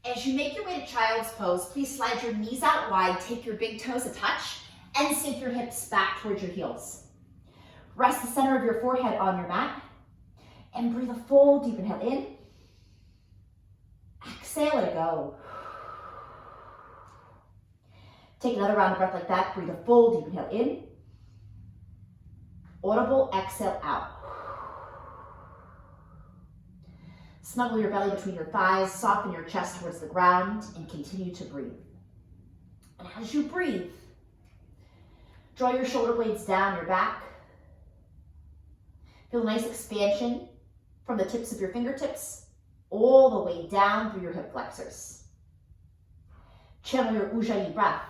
As you make your way to child's pose, please slide your knees out wide, take your big toes a touch, and sink your hips back towards your heels. Rest the center of your forehead on your mat, and breathe a full deep inhale in. Exhale, let it go. Take another round of breath like that. Breathe a full deep inhale in. Audible exhale out. Snuggle your belly between your thighs, soften your chest towards the ground, and continue to breathe. And as you breathe, draw your shoulder blades down your back. Feel a nice expansion from the tips of your fingertips all the way down through your hip flexors. Channel your Ujjayi breath.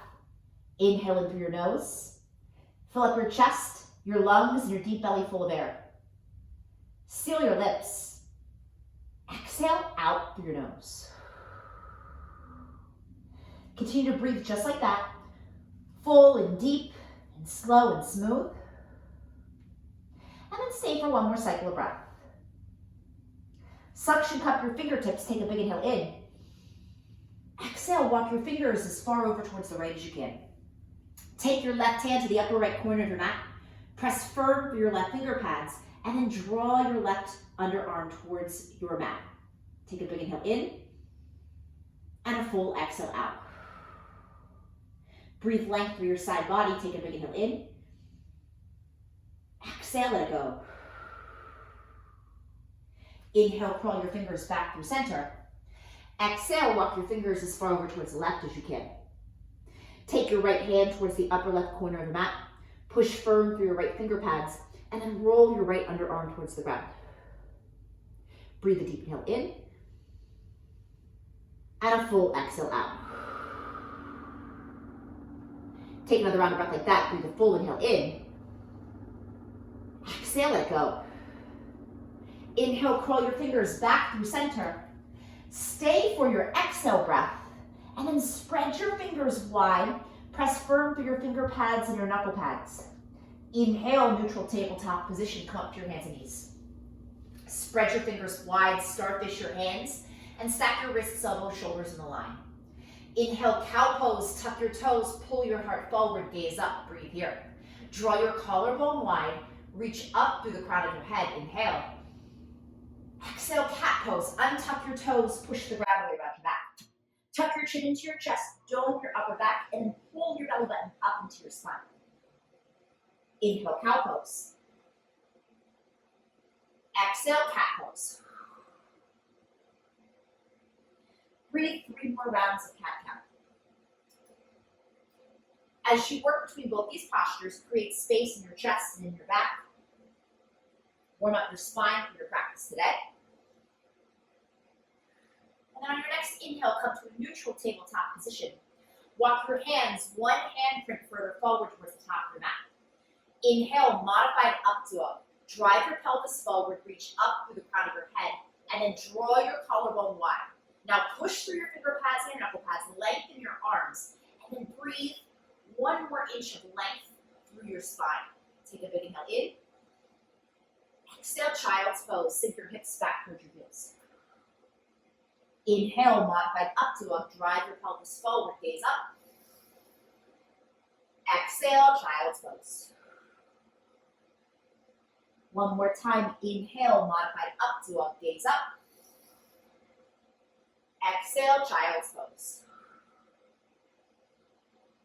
Inhale in through your nose. Fill up your chest, your lungs, and your deep belly full of air. Seal your lips. Exhale out through your nose. Continue to breathe just like that, full and deep and slow and smooth. And then stay for one more cycle of breath. Suction cup your fingertips, take a big inhale in. Exhale, walk your fingers as far over towards the right as you can. Take your left hand to the upper right corner of your mat. Press firm through your left finger pads, and then draw your left underarm towards your mat. Take a big inhale in, and a full exhale out. Breathe length through your side body, take a big inhale in. Exhale, let it go. Inhale, crawl your fingers back through center. Exhale, walk your fingers as far over towards the left as you can. Take your right hand towards the upper left corner of the mat. Push firm through your right finger pads, and then roll your right underarm towards the ground. Breathe a deep inhale in, and a full exhale out. Take another round of breath like that. Breathe a full inhale in. Exhale, let it go. Inhale, crawl your fingers back through center. Stay for your exhale breath, and then spread your fingers wide. Press firm through your finger pads and your knuckle pads. Inhale, neutral tabletop position. Come up to your hands and knees. Spread your fingers wide, starfish your hands, and stack your wrists, elbows, shoulders in a line. Inhale, cow pose, tuck your toes, pull your heart forward, gaze up, breathe here. Draw your collarbone wide, reach up through the crown of your head, inhale. Exhale, cat pose, untuck your toes, push the ground away around your back. Tuck your chin into your chest, dome your upper back, and then pull your belly button up into your spine. Inhale, cow pose. Exhale, cat pose. Breathe 3 more rounds of cat-cow. As you work between both these postures, create space in your chest and in your back. Warm up your spine for your practice today. And then on your next inhale, come to a neutral tabletop position. Walk your hands one handprint further forward towards the top of your mat. Inhale, modified up dog. Drive your pelvis forward, reach up through the crown of your head, and then draw your collarbone wide. Now push through your finger pads and your knuckle pads, lengthen your arms, and then breathe 1 more inch of length through your spine. Take a big inhale in. Exhale, child's pose. Sink your hips back towards your heels. Inhale, modified up dog. Drive your pelvis forward, gaze up. Exhale, child's pose. One more time. Inhale, modified up dog. Gaze up. Exhale, child's pose.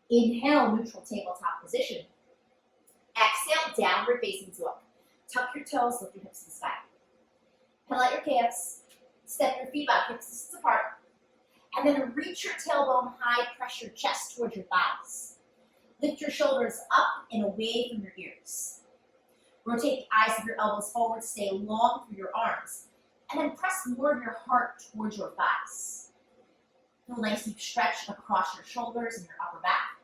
Inhale, neutral tabletop position. Exhale, downward facing dog. Tuck your toes, lift your hips to the sky. Pull out your calves, step your feet back, hips distance apart, and then reach your tailbone high, press your chest towards your thighs. Lift your shoulders up and away from your ears. Rotate the eyes of your elbows forward, stay long through your arms, and then press more of your heart towards your thighs. Feel a nice deep stretch across your shoulders and your upper back.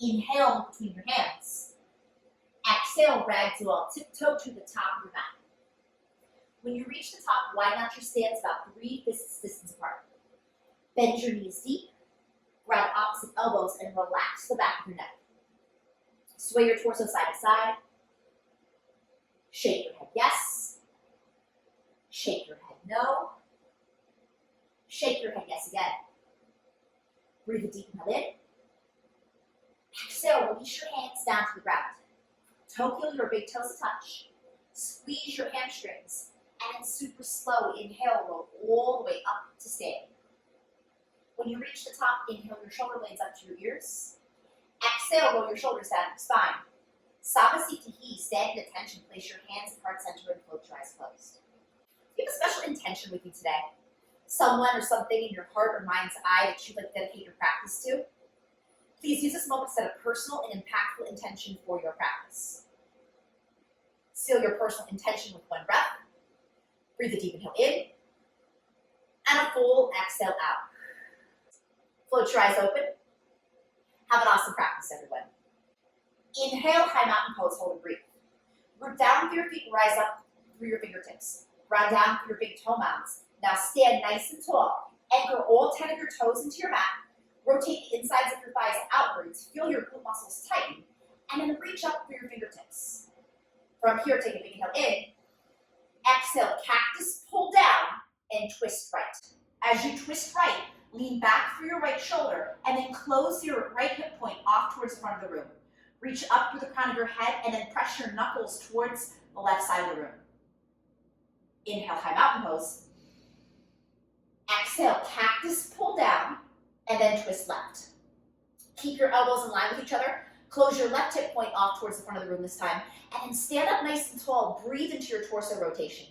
Inhale between your hands. Exhale, ragdoll, tiptoe to the top of your mat. When you reach the top, widen out your stance about 3 fists distance apart. Bend your knees deep, grab opposite elbows, and relax the back of your neck. Sway your torso side to side. Shake your head yes. Shake your head no. Shake your head yes again. Breathe a deep inhale in. Exhale, release your hands down to the ground. Toe heel your big toes touch. Squeeze your hamstrings. And then super slow, inhale, roll all the way up to stand. When you reach the top, inhale your shoulder blades up to your ears. Exhale, roll your shoulders down your spine. Savasana, stand in attention, place your hands at heart center and float your eyes closed. You have a special intention with you today. Someone or something in your heart or mind's eye that you'd like to dedicate your practice to. Please use this moment to set a personal and impactful intention for your practice. Seal your personal intention with one breath. Breathe a deep inhale in. And a full exhale out. Float your eyes open. Have an awesome practice, everyone. Inhale, high mountain pose, hold and breathe. Root down through your feet, rise up through your fingertips. Ground down through your big toe mounds. Now stand nice and tall. Anchor all 10 of your toes into your mat. Rotate the insides of your thighs outwards. Feel your glute muscles tighten. And then reach up through your fingertips. From here, take a big inhale in. Exhale, cactus, pull down, and twist right. As you twist right, lean back through your right shoulder, and then close your right hip point off towards the front of the room. Reach up through the crown of your head, and then press your knuckles towards the left side of the room. Inhale, high mountain pose. Exhale, cactus, pull down, and then twist left. Keep your elbows in line with each other. Close your left hip point off towards the front of the room this time, and then stand up nice and tall. Breathe into your torso rotation.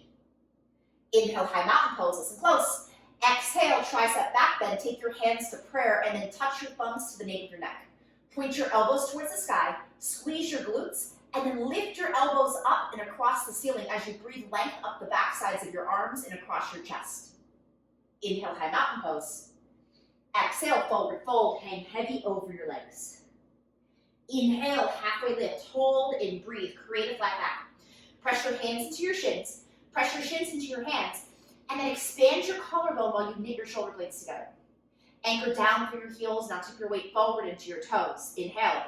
Inhale, high mountain pose, listen close. Exhale, tricep back bend. Take your hands to prayer, and then touch your thumbs to the nape of your neck. Point your elbows towards the sky, squeeze your glutes, and then lift your elbows up and across the ceiling as you breathe length up the back sides of your arms and across your chest. Inhale, high mountain pose. Exhale, forward fold, hang heavy over your legs. Inhale, halfway lift, hold and breathe, create a flat back. Press your hands into your shins, press your shins into your hands, and then expand your collarbone while you knit your shoulder blades together. Anchor down through your heels, now tip your weight forward into your toes. Inhale.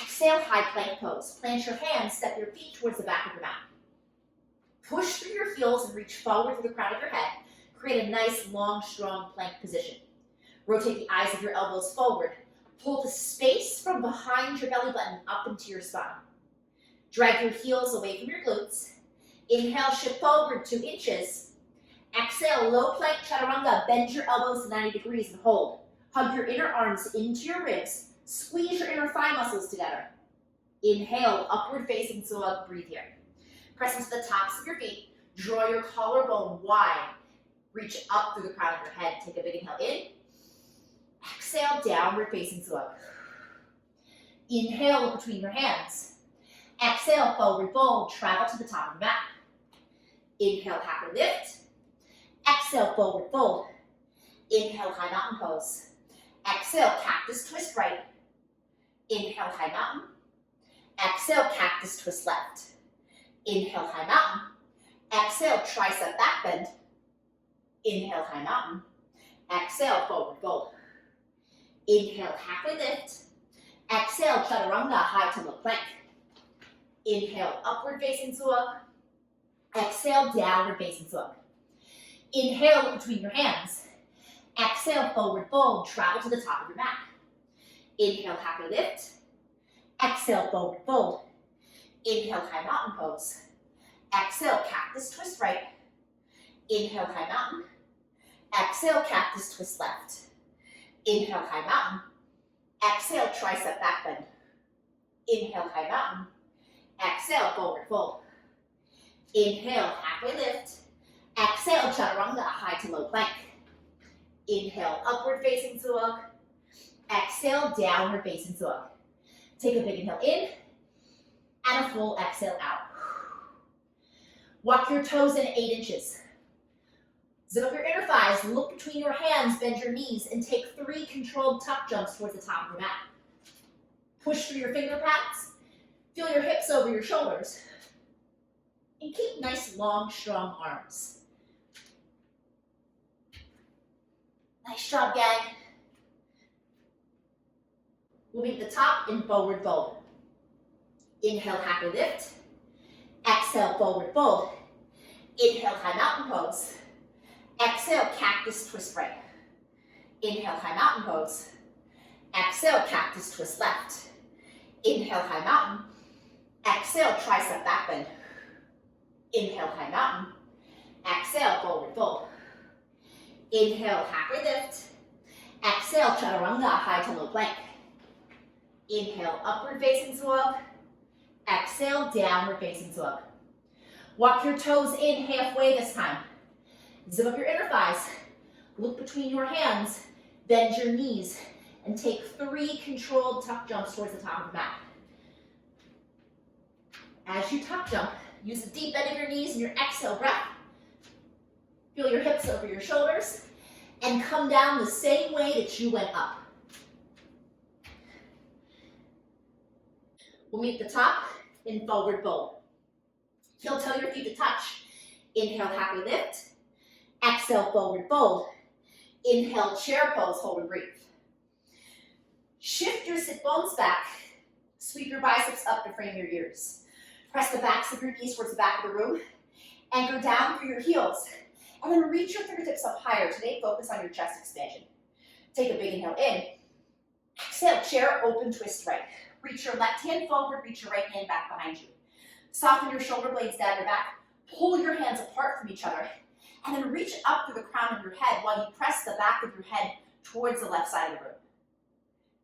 Exhale, high plank pose. Plant your hands, step your feet towards the back of your mat. Push through your heels and reach forward through the crown of your head. Create a nice, long, strong plank position. Rotate the eyes of your elbows forward. Pull the space from behind your belly button up into your spine. Drag your heels away from your glutes. Inhale, shift forward 2 inches. Exhale, low plank chaturanga. Bend your elbows to 90 degrees and hold. Hug your inner arms into your ribs. Squeeze your inner thigh muscles together. Inhale, upward facing dog. Breathe here. Press into the tops of your feet. Draw your collarbone wide. Reach up through the crown of your head. Take a big inhale in. Exhale, downward facing dog. Inhale, look between your hands. Exhale, forward fold. Travel to the top of the mat. Inhale, halfway lift. Exhale, forward fold. Inhale, high mountain pose. Exhale, cactus twist right. Inhale, high mountain. Exhale, cactus twist left. Inhale, high mountain. Exhale, tricep back bend. Inhale, high mountain. Exhale, forward fold. Inhale, halfway lift. Exhale, chaturanga, high to low plank. Inhale, upward facing dog. Exhale, downward facing dog. Inhale, look between your hands. Exhale, forward fold, travel to the top of your mat. Inhale, halfway lift. Exhale, forward fold. Inhale, high mountain pose. Exhale, cactus twist right. Inhale, high mountain. Exhale, cactus twist left. Inhale, high mountain. Exhale, tricep back bend. Inhale, high mountain. Exhale, forward fold. Inhale, halfway lift. Exhale, chaturanga, high to low plank. Inhale, upward facing dog. Exhale, downward facing dog. Take a big inhale in and a full exhale out. Walk your toes in 8 inches. Zip up your inner thighs, look between your hands, bend your knees, and take 3 controlled tuck jumps towards the top of your mat. Push through your finger pads, feel your hips over your shoulders, and keep nice, long, strong arms. Nice job, gang. We'll meet the top in forward fold. Inhale, happy lift. Exhale, forward fold. Inhale, high mountain pose. Exhale, cactus twist right. Inhale, high mountain pose. Exhale, cactus twist left. Inhale, high mountain. Exhale, tricep back bend. Inhale, high mountain. Exhale, forward fold. Inhale, halfway lift. Exhale, chaturanga, high to low plank. Inhale, upward facing dog. Exhale, downward facing dog. Walk your toes in halfway this time. Zip up your inner thighs. Look between your hands. Bend your knees. And take 3 controlled tuck jumps towards the top of the mat. As you tuck jump, use a deep bend of your knees in your exhale breath. Feel your hips over your shoulders. And come down the same way that you went up. We'll meet the top in forward fold. Heel toe your feet to touch. Inhale, halfway lift. Exhale, forward fold. Inhale, chair pose, hold and breathe. Shift your sit bones back. Sweep your biceps up to frame your ears. Press the backs of your knees towards the back of the room. Anchor down through your heels. And then reach your fingertips up higher. Today, focus on your chest expansion. Take a big inhale in. Exhale, chair, open, twist right. Reach your left hand forward, reach your right hand back behind you. Soften your shoulder blades down your back. Pull your hands apart from each other. And then reach up through the crown of your head while you press the back of your head towards the left side of the room.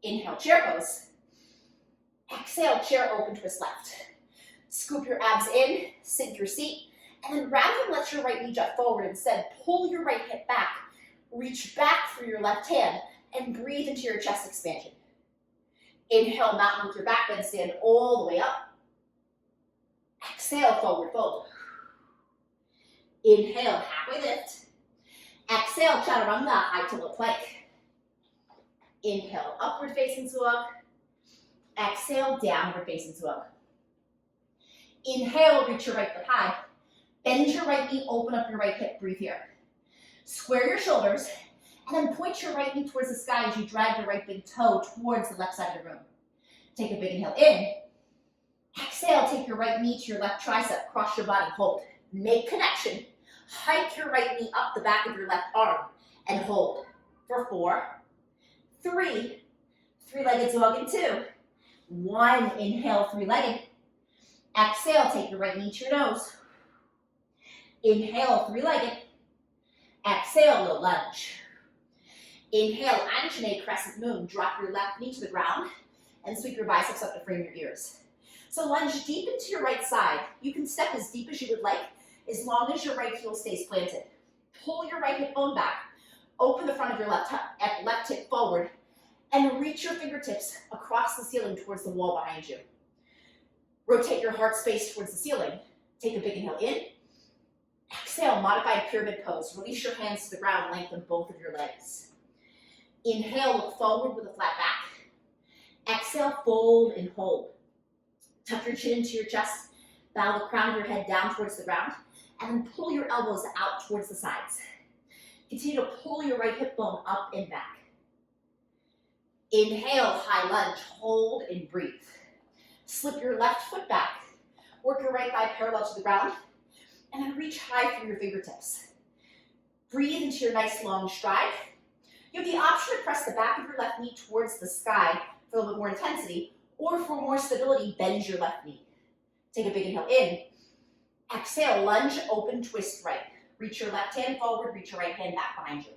Inhale, chair pose. Exhale, chair, open, twist left. Scoop your abs in, sink your seat. And then rather than let your right knee jut forward, instead pull your right hip back, reach back through your left hand, and breathe into your chest expansion. Inhale, mountain with your back bend, stand all the way up. Exhale, forward fold. Inhale, halfway lift. Exhale, chaturanga, high to low plank. Inhale, upward facing dog. Exhale, downward facing dog. Inhale, reach your right foot high. Bend your right knee, open up your right hip, breathe here. Square your shoulders, and then point your right knee towards the sky as you drag your right big toe towards the left side of the room. Take a big inhale in. Exhale, take your right knee to your left tricep, cross your body, hold. Make connection. Hike your right knee up the back of your left arm, and hold. For 4, 3, three-legged dog in 2. 1, inhale, three-legged. Exhale, take your right knee to your nose. Inhale, three-legged. Exhale, low lunge. Inhale, Anjane crescent moon. Drop your left knee to the ground and sweep your biceps up to frame your ears. So lunge deep into your right side. You can step as deep as you would like, as long as your right heel stays planted. Pull your right hip bone back. Open the front of your left hip forward and reach your fingertips across the ceiling towards the wall behind you. Rotate your heart space towards the ceiling. Take a big inhale in. Exhale, modified pyramid pose. Release your hands to the ground, lengthen both of your legs. Inhale, look forward with a flat back. Exhale, fold and hold. Tuck your chin into your chest. Bow the crown of your head down towards the ground. And then pull your elbows out towards the sides. Continue to pull your right hip bone up and back. Inhale, high lunge. Hold and breathe. Slip your left foot back. Work your right thigh parallel to the ground. And then reach high through your fingertips. Breathe into your nice long stride. You have the option to press the back of your left knee towards the sky for a little bit more intensity, or for more stability, bend your left knee. Take a big inhale in. Exhale, lunge, open, twist right. Reach your left hand forward, reach your right hand back behind you.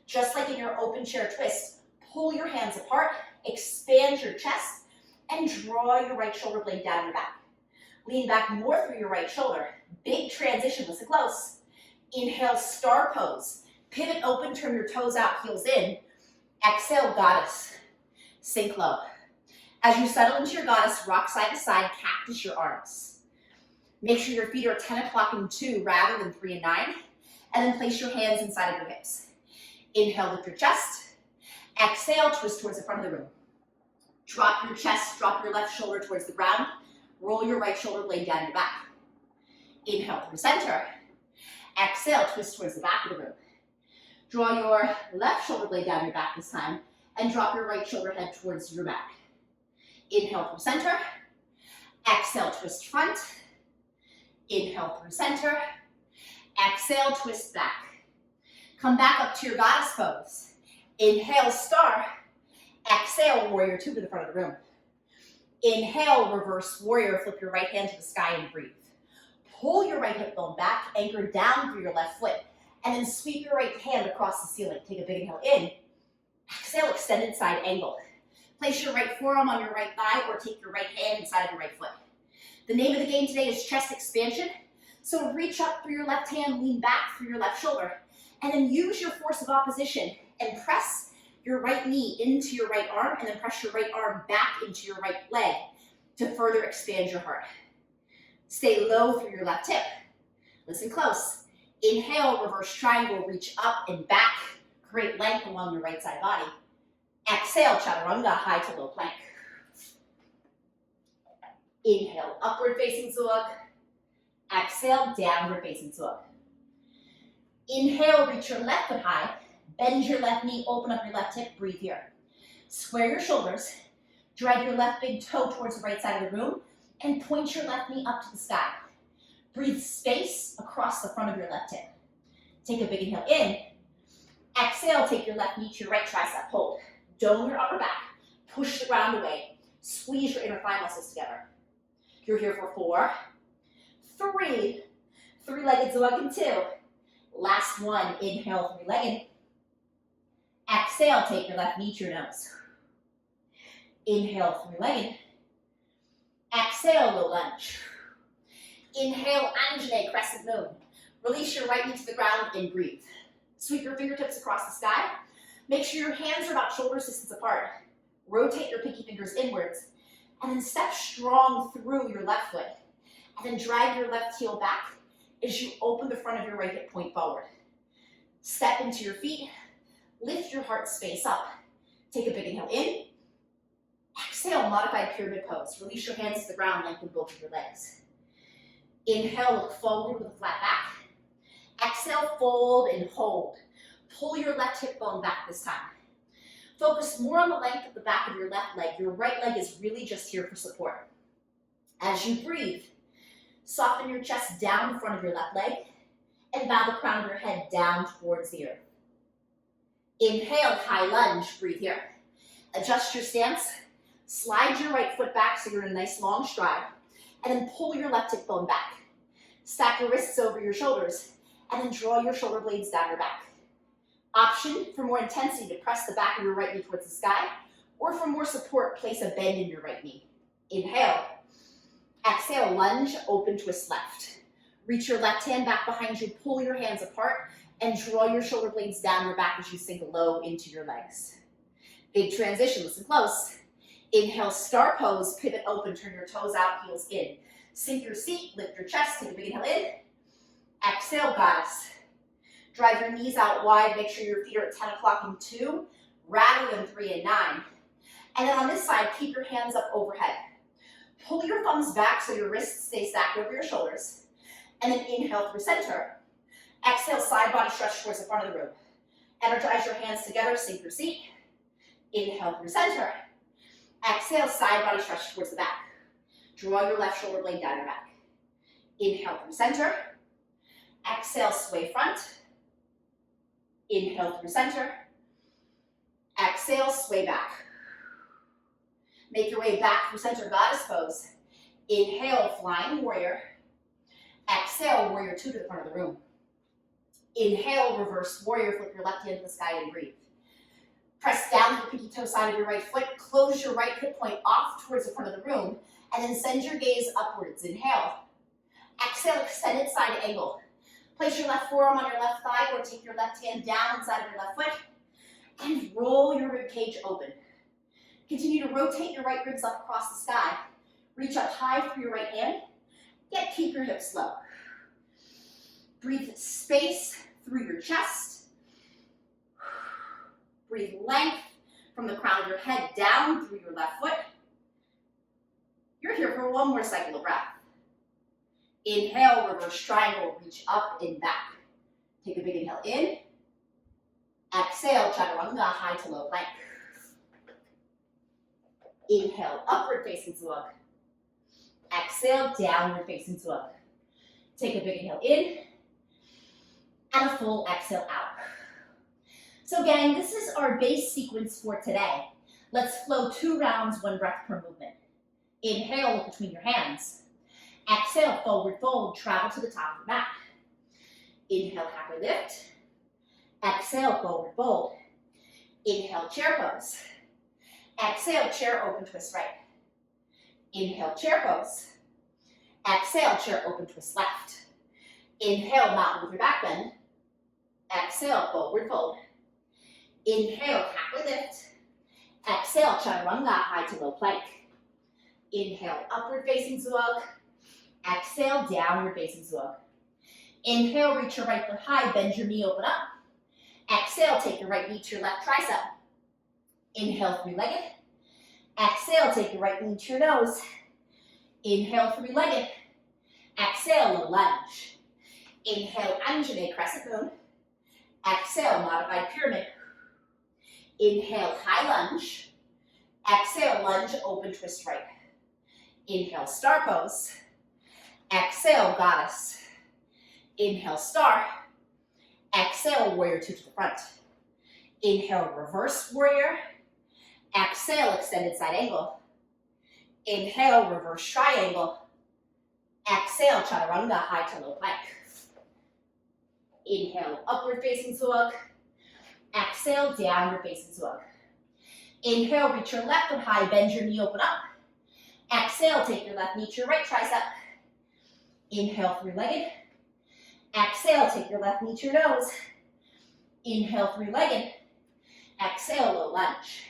Just like in your open chair twist, pull your hands apart, expand your chest, and draw your right shoulder blade down your back. Lean back more through your right shoulder. Big transition, listen close. Inhale, star pose. Pivot open, turn your toes out, heels in. Exhale, goddess. Sink low. As you settle into your goddess, rock side to side, cactus your arms. Make sure your feet are 10 o'clock and 2 rather than 3 and 9. And then place your hands inside of your hips. Inhale, lift your chest. Exhale, twist towards the front of the room. Drop your chest, drop your left shoulder towards the ground. Roll your right shoulder blade down your back. Inhale through center. Exhale, twist towards the back of the room. Draw your left shoulder blade down your back this time and drop your right shoulder head towards your back. Inhale through center. Exhale, twist front. Inhale through center. Exhale, twist back. Come back up to your goddess pose. Inhale, star. Exhale, warrior two to the front of the room. Inhale, reverse warrior. Flip your right hand to the sky and breathe. Pull your right hip bone back, anchor down through your left foot, and then sweep your right hand across the ceiling. Take a big inhale in. Exhale, extended side angle. Place your right forearm on your right thigh or take your right hand inside of your right foot. The name of the game today is chest expansion. So reach up through your left hand, lean back through your left shoulder, and then use your force of opposition and press your right knee into your right arm and then press your right arm back into your right leg to further expand your heart. Stay low through your left hip. Listen close. Inhale, reverse triangle, reach up and back. Create length along your right side body. Exhale, chaturanga, high to low plank. Inhale, upward facing dog. Exhale, downward facing dog. Inhale, reach your left foot high. Bend your left knee, open up your left hip, breathe here. Square your shoulders. Drag your left big toe towards the right side of the room and point your left knee up to the sky. Breathe space across the front of your left hip. Take a big inhale in. Exhale, take your left knee to your right tricep, hold. Dome your upper back, push the ground away, squeeze your inner thigh muscles together. You're here for 4, 3, three-legged dog in 2. Last one, inhale, three-legged. Exhale, take your left knee to your nose. Inhale, three-legged. Exhale, low lunge. Inhale, Anjane, crescent moon. Release your right knee to the ground and breathe. Sweep your fingertips across the sky. Make sure your hands are about shoulder distance apart. Rotate your pinky fingers inwards. And then step strong through your left foot. And then drag your left heel back as you open the front of your right hip point forward. Step into your feet. Lift your heart space up. Take a big inhale in. Exhale, modified pyramid pose. Release your hands to the ground, lengthen both of your legs. Inhale, look forward with a flat back. Exhale, fold and hold. Pull your left hip bone back this time. Focus more on the length of the back of your left leg. Your right leg is really just here for support. As you breathe, soften your chest down in front of your left leg and bow the crown of your head down towards the earth. Inhale, high lunge, breathe here. Adjust your stance, slide your right foot back so you're in a nice long stride, and then pull your left hip bone back. Stack your wrists over your shoulders, and then draw your shoulder blades down your back. Option for more intensity to press the back of your right knee towards the sky, or for more support, place a bend in your right knee. Inhale. Exhale, lunge, open twist left. Reach your left hand back behind you, pull your hands apart, and draw your shoulder blades down your back as you sink low into your legs. Big transition, listen close. Inhale, star pose, pivot open, turn your toes out, heels in. Sink your seat, lift your chest, take a big inhale in. Exhale, goddess. Drive your knees out wide, make sure your feet are at 10 o'clock in 2, rather than 3 and 9. And then on this side, keep your hands up overhead. Pull your thumbs back so your wrists stay stacked over your shoulders. And then inhale through center. Exhale, side body stretch towards the front of the room. Energize your hands together, sink your seat. Inhale through center. Exhale, side body stretch towards the back. Draw your left shoulder blade down your back. Inhale through center. Exhale, sway front. Inhale through center. Exhale, sway back. Make your way back through center, goddess pose. Inhale, flying warrior. Exhale, warrior two to the front of the room. Inhale, reverse warrior, flip your left hand to the sky and breathe. Press down the pinky toe side of your right foot, close your right hip point off towards the front of the room, and then send your gaze upwards. Inhale. Exhale, extended side angle. Place your left forearm on your left thigh or take your left hand down inside of your left foot and roll your rib cage open. Continue to rotate your right ribs up across the sky. Reach up high through your right hand, yet keep your hips low. Breathe space through your chest. Breathe length from the crown of your head down through your left foot. You're here for one more cycle of breath. Inhale, reverse triangle, reach up and back. Take a big inhale in. Exhale, chaturanga, high to low plank. Inhale, upward facing dog. Exhale, downward facing dog. Take a big inhale in. And a full exhale out. So gang, this is our base sequence for today. Let's flow 2 rounds, 1 breath per movement. Inhale, look between your hands. Exhale, forward fold, travel to the top of the mat. Inhale, halfway lift. Exhale, forward fold. Inhale, chair pose. Exhale, chair open twist right. Inhale, chair pose. Exhale, chair open twist left. Inhale, mountain with your back bend. Exhale, forward fold. Inhale, halfway lift. Exhale, chaturanga, high to low plank. Inhale, upward facing dog. Exhale, downward facing dog. Inhale, reach your right foot high, bend your knee, open up. Exhale, take your right knee to your left tricep. Inhale, 3-legged. Exhale, take your right knee to your nose. Inhale, 3-legged. Exhale, low lunge. Inhale, Anjane, crescent moon. Exhale, modified pyramid. Inhale, high lunge. Exhale, lunge, open twist right. Inhale, star pose. Exhale, goddess. Inhale, star. Exhale, warrior 2 to the front. Inhale, reverse warrior. Exhale, extended side angle. Inhale, reverse triangle. Exhale, chaturanga, high to low plank. Inhale, upward facing dog. Exhale, downward facing dog. Inhale, reach your left foot high, bend your knee, open up. Exhale, take your left knee to your right tricep. Inhale, 3-legged. Exhale, take your left knee to your nose. Inhale, 3-legged. Exhale, low lunge.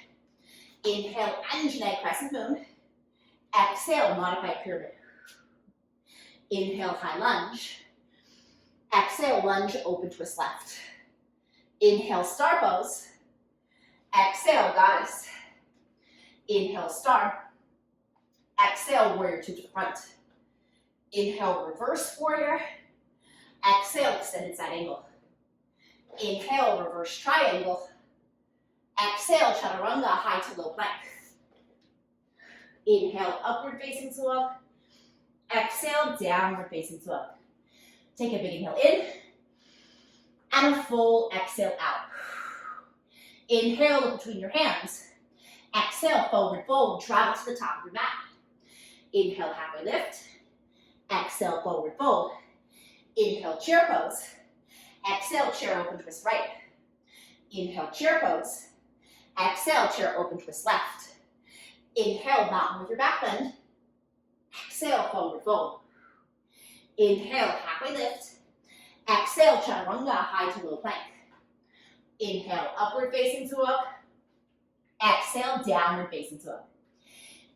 Inhale, Anjane, crescent moon. Exhale, modified pyramid. Inhale, high lunge. Exhale, lunge, open twist left. Inhale, star pose. Exhale, goddess. Inhale, star. Exhale, warrior 2 to the front. Inhale, reverse warrior. Exhale, extended side angle. Inhale, reverse triangle. Exhale, chaturanga, high to low plank. Inhale, upward facing dog. Exhale, downward facing dog. Take a big inhale in. And a full exhale out. Inhale, look between your hands. Exhale, forward fold, travel to the top of your mat. Inhale, halfway lift. Exhale, forward fold. Inhale, chair pose. Exhale, chair open twist right. Inhale, chair pose. Exhale, chair open twist left. Inhale, mountain with your back bend. Exhale, forward fold. Inhale, halfway lift. Exhale, chaturanga, high to low plank. Inhale, upward facing dog. Exhale, downward facing dog.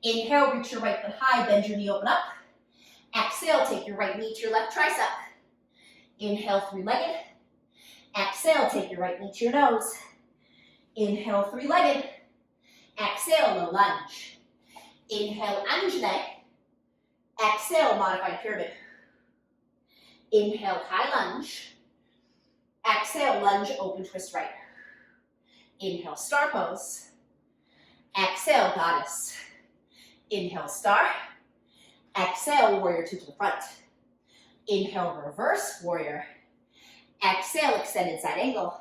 Inhale, reach your right foot high, bend your knee, open up. Exhale, take your right knee to your left tricep. Inhale, 3-legged. Exhale, take your right knee to your nose. Inhale, 3-legged. Exhale, low lunge. Inhale, Anjane. Exhale, modified pyramid. Inhale, high lunge. Exhale, lunge, open twist right. Inhale, star pose. Exhale, goddess. Inhale, star. Exhale, warrior 2 to the front. Inhale, reverse warrior. Exhale, extended side angle.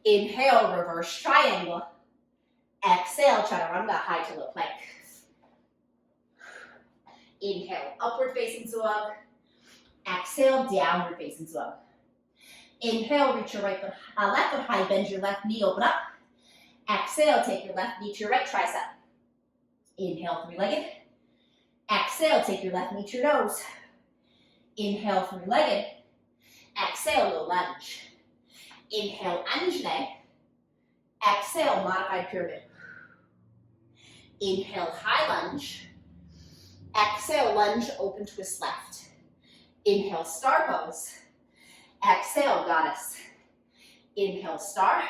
Inhale, reverse triangle. Exhale, chaturanga, high to low plank. Inhale, upward facing dog. Exhale, downward facing dog. Inhale, reach your left foot high, bend your left knee, open up. Exhale, take your left knee to your right tricep. Inhale, 3-legged. Exhale, take your left knee to your nose. Inhale, 3-legged. Exhale, low lunge. Inhale, Anjane. Exhale, modified pyramid. Inhale, high lunge. Exhale, lunge, open twist left. Inhale, star pose. Exhale, goddess. Inhale, star.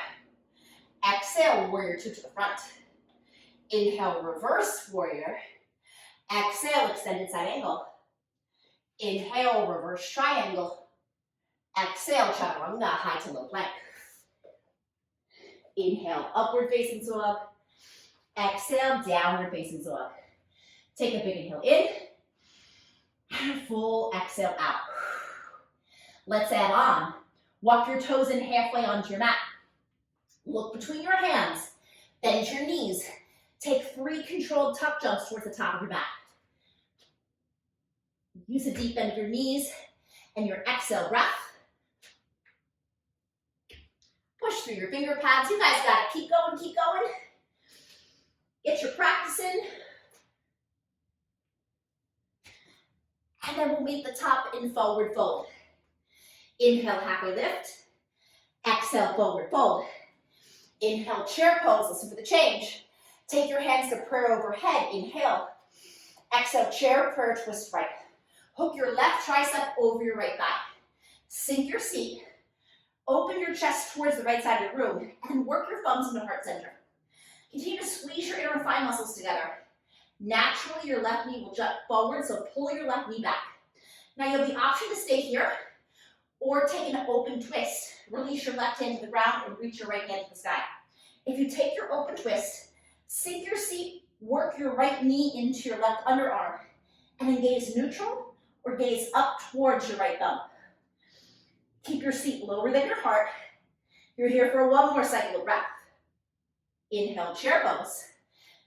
Exhale, warrior 2 to the front. Inhale, reverse warrior. Exhale, extended side angle. Inhale, reverse triangle. Exhale, chaturanga, high to low plank. Inhale, upward facing dog. Exhale, downward facing dog. Take a big inhale in. And a full exhale out. Let's add on. Walk your toes in halfway onto your mat. Look between your hands, bend your knees. Take 3 controlled tuck jumps towards the top of your mat. Use a deep bend of your knees and your exhale breath. Push through your finger pads. You guys got it. Keep going, keep going. Get your practice in. And then we'll meet the top in forward fold. Inhale, halfway lift. Exhale, forward fold. Inhale, chair pose. Listen for the change. Take your hands to prayer overhead. Inhale. Exhale, chair, prayer, twist right. Hook your left tricep over your right thigh. Sink your seat. Open your chest towards the right side of the room and work your thumbs into heart center. Continue to squeeze your inner thigh muscles together. Naturally, your left knee will jut forward, so pull your left knee back. Now you have the option to stay here or take an open twist. Release your left hand to the ground and reach your right hand to the sky. If you take your open twist, sink your seat, work your right knee into your left underarm, and then gaze neutral or gaze up towards your right thumb. Keep your seat lower than your heart. You're here for 1 more cycle of breath. Inhale, chair pose.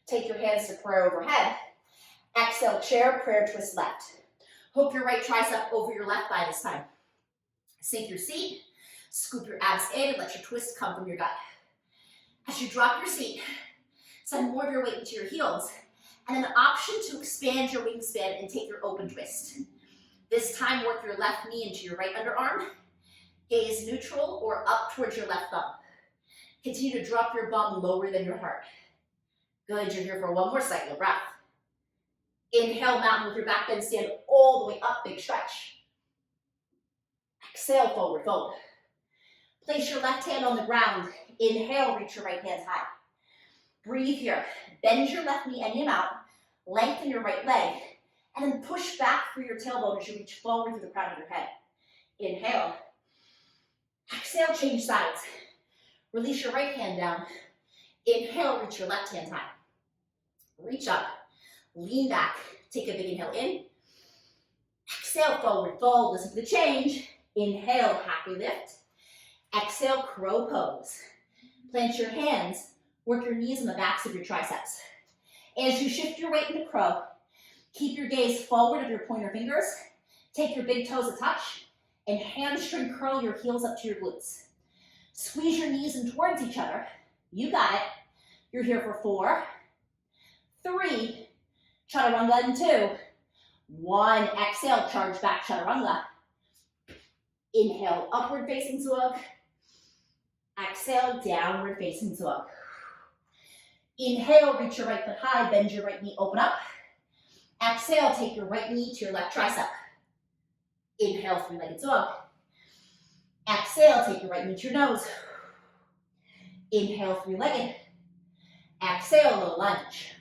Take your hands to prayer overhead. Exhale, chair, prayer, twist left. Hook your right tricep over your left thigh this time. Sink your seat, scoop your abs in, and let your twist come from your gut. As you drop your seat, send more of your weight into your heels, and an option to expand your wingspan and take your open twist. This time, work your left knee into your right underarm. Gaze neutral or up towards your left thumb. Continue to drop your bum lower than your heart. Good, you're here for 1 more cycle of breath. Inhale, mountain with your back bend, stand all the way up, big stretch. Exhale, forward fold. Place your left hand on the ground. Inhale, reach your right hand high. Breathe here. Bend your left knee and out. Lengthen your right leg. And then push back through your tailbone as you reach forward through the crown of your head. Inhale. Exhale, change sides. Release your right hand down. Inhale, reach your left hand high. Reach up. Lean back. Take a big inhale in. Exhale, forward fold. Listen for the change. Inhale, halfway lift. Exhale, crow pose. Plant your hands. Work your knees on the backs of your triceps. As you shift your weight into crow, keep your gaze forward of your pointer fingers. Take your big toes a touch and hamstring curl your heels up to your glutes. Squeeze your knees in towards each other. You got it. You're here for 4, 3, chaturanga and 2, 1. Exhale, charge back chaturanga. Inhale, upward facing dog. Exhale, downward facing dog. Inhale, reach your right foot high, bend your right knee, open up. Exhale, take your right knee to your left tricep. Inhale, 3-legged dog. Exhale, take your right knee to your nose. Inhale, 3-legged. Exhale, low lunge.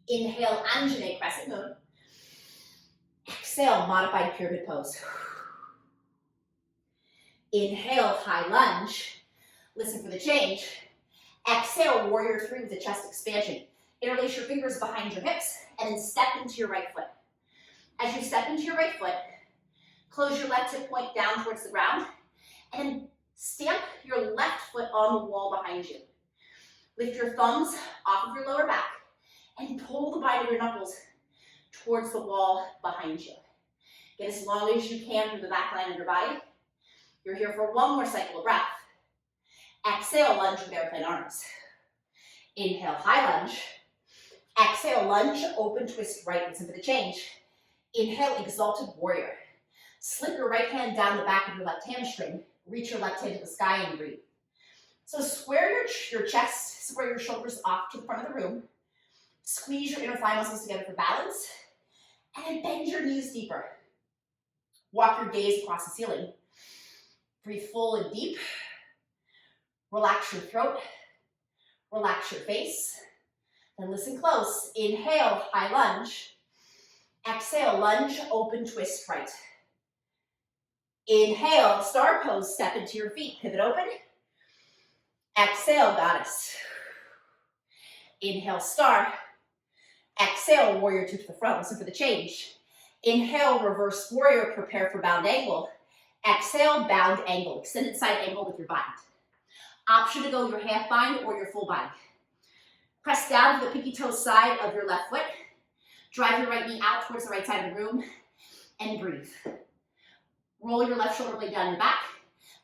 Inhale, Anjane crescent moon. Exhale, modified pyramid pose. Inhale, high lunge. Listen for the change. Exhale, warrior 3 with the chest expansion. Interlace your fingers behind your hips and then step into your right foot. As you step into your right foot, close your left hip point down towards the ground and then stamp your left foot on the wall behind you. Lift your thumbs off of your lower back and pull the bind of your knuckles towards the wall behind you. Get as long as you can through the back line of your body. You're here for 1 more cycle of breath. Exhale, lunge with airplane arms. Inhale, high lunge. Exhale, lunge, open, twist right. Listen for the change. Inhale, exalted warrior. Slip your right hand down the back of your left hamstring. Reach your left hand to the sky and breathe. So square your chest, square your shoulders off to the front of the room. Squeeze your inner thigh muscles together for balance. And then bend your knees deeper. Walk your gaze across the ceiling. Breathe full and deep. Relax your throat. Relax your face. Then listen close. Inhale, high lunge. Exhale, lunge, open, twist right. Inhale, star pose, step into your feet, pivot open. Exhale, goddess. Inhale, star. Exhale, warrior 2 to the front. Listen for the change. Inhale, reverse warrior, prepare for bound angle. Exhale, bound angle. Extended side angle with your bind. Option to go your half bind or your full bind. Press down to the pinky toe side of your left foot. Drive your right knee out towards the right side of the room and breathe. Roll your left shoulder blade down your back.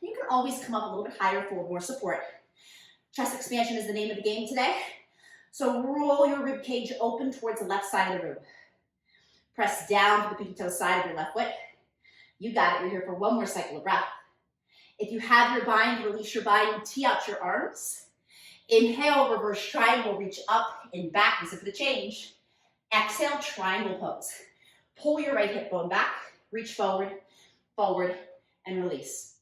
You can always come up a little bit higher for more support. Chest expansion is the name of the game today. So roll your rib cage open towards the left side of the room. Press down to the pinky toe side of your left foot. You got it. You're here for one more cycle of breath. If you have your bind, release your bind, tee out your arms. Inhale, reverse triangle, reach up and back. Listen for the change. Exhale, triangle pose. Pull your right hip bone back, reach forward, forward, and release.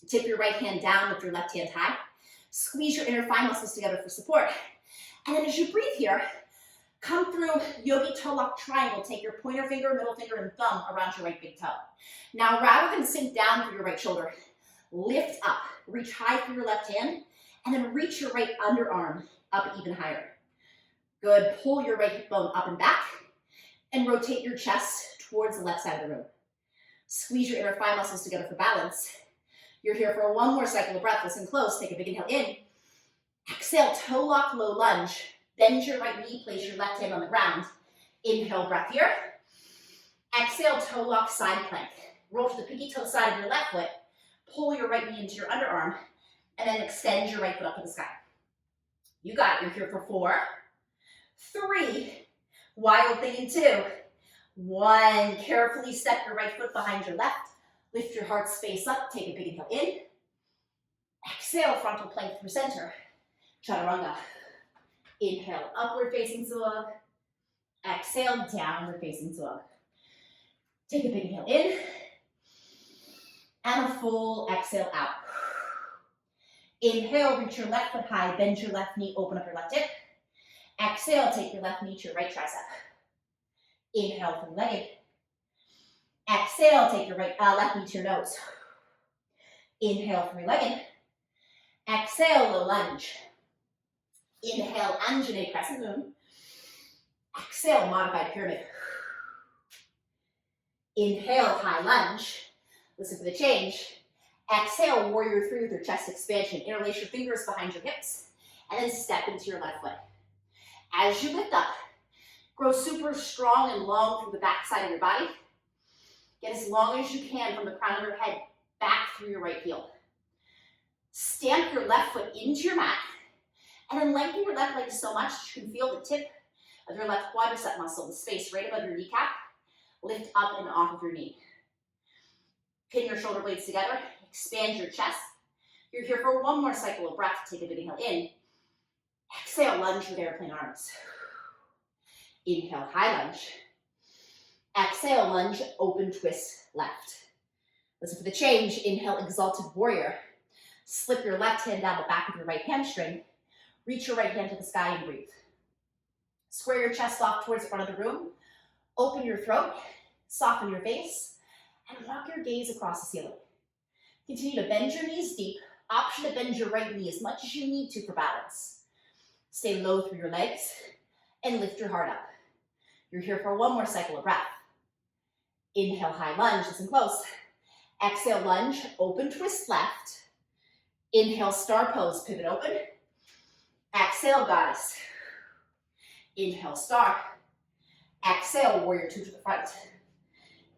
Tip your right hand down with your left hand high. Squeeze your inner thigh muscles together for support. And then as you breathe here, come through yogi toe lock triangle. Take your pointer finger, middle finger, and thumb around your right big toe. Now, rather than sink down through your right shoulder, lift up, reach high through your left hand, and then reach your right underarm up even higher. Good, pull your right hip bone up and back, and rotate your chest towards the left side of the room. Squeeze your inner thigh muscles together for balance. You're here for one more cycle of breath. Listen close, take a big inhale in. Exhale, toe lock, low lunge. Bend your right knee, place your left hand on the ground. Inhale, breath here. Exhale, toe lock, side plank. Roll to the pinky toe side of your left foot. Pull your right knee into your underarm, and then extend your right foot up to the sky. You got it. You're here for 4, 3, wild thing in 2, 1. Carefully step your right foot behind your left. Lift your heart space up. Take a big inhale in. Exhale, frontal plank through center. Chaturanga. Inhale, upward facing dog. Exhale, downward facing dog. Take a big inhale in. And a full exhale out. Inhale, reach your left foot high, bend your left knee, open up your left hip. Exhale, take your left knee to your right tricep. Inhale, three-legged. Exhale, take your left knee to your nose. Inhale, three-legged. Exhale, low lunge. Inhale, Anjane crescent moon. Exhale, modified pyramid. Inhale, high lunge. Listen for the change. Exhale, warrior 3 with your chest expansion. Interlace your fingers behind your hips, and then step into your left foot. As you lift up, grow super strong and long through the back side of your body. Get as long as you can from the crown of your head back through your right heel. Stamp your left foot into your mat, and then lengthen your left leg so much that you can feel the tip of your left quadricep muscle, the space right above your kneecap. Lift up and off of your knee. Pin your shoulder blades together, expand your chest. You're here for one more cycle of breath. Take a big inhale in. Exhale, lunge with airplane arms. Inhale, high lunge. Exhale, lunge, open twist left. Listen for the change. Inhale, exalted warrior. Slip your left hand down the back of your right hamstring. Reach your right hand to the sky and breathe. Square your chest off towards the front of the room. Open your throat, soften your face, and walk your gaze across the ceiling. Continue to bend your knees deep. Option to bend your right knee as much as you need to for balance. Stay low through your legs and lift your heart up. You're here for one more cycle of breath. Inhale, high lunge, listen close. Exhale, lunge, open twist left. Inhale, star pose, pivot open. Exhale, goddess. Inhale, star. Exhale, warrior 2 to the front.